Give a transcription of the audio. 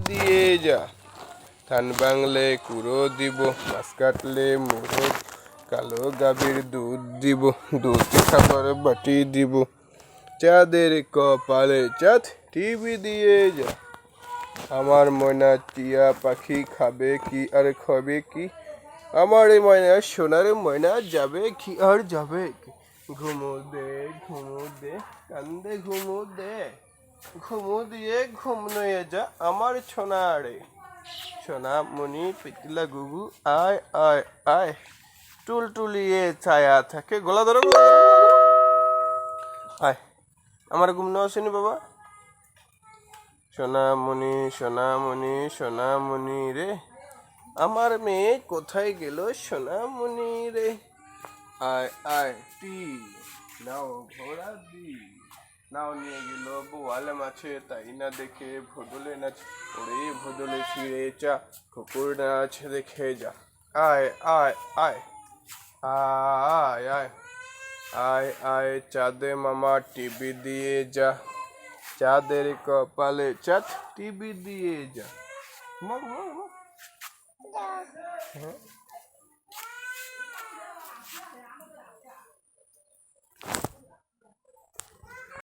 দিয়ে যা ধান বাংলে কুড়ো দিব, মাছ কাটলে মোরগ, কালো গাভীর দুধ দিব, দুধ খাবার বাটি দিব, চাঁদের কপালে চাঁদ টিভি দিয়ে যা। আমার ময়না টিয়া পাখি খাবে কি আর খাবে কি, আমার ময়না সোনার ময়না যাবে কি আর যাবে কি, ঘুমো দে কান্দে ঘুমো দে, ঘুমো দিয়ে ঘুম নয়ে যা আমার সোনারে। সোনা মনি পিতলা গুগু আয় আয় আয়, টুলটুলিয়ে ছায়া থাকে, গলা ধরো আয়, আমার ঘুম না আসেনি বাবা। সোনামণি সোনামণি সোনামণি রে, আমার মেয়ে কোথায় গেল সোনামণি রে। আয় আয় টি নাও ঘোড়া দি, নাও নিয়ে গেল বোয়াল মাছে, তাই না দেখে ভোদলে নাচ, ওরে ভোদলে ফিরে চা, কুকুর নাচ দেখে যা। আয় আয় আয় আয় আয় আয় আয় চাঁদে মামা টিভি দিয়ে যা, চাঁদের কপালে চাঁদ টিভি দিয়ে যা।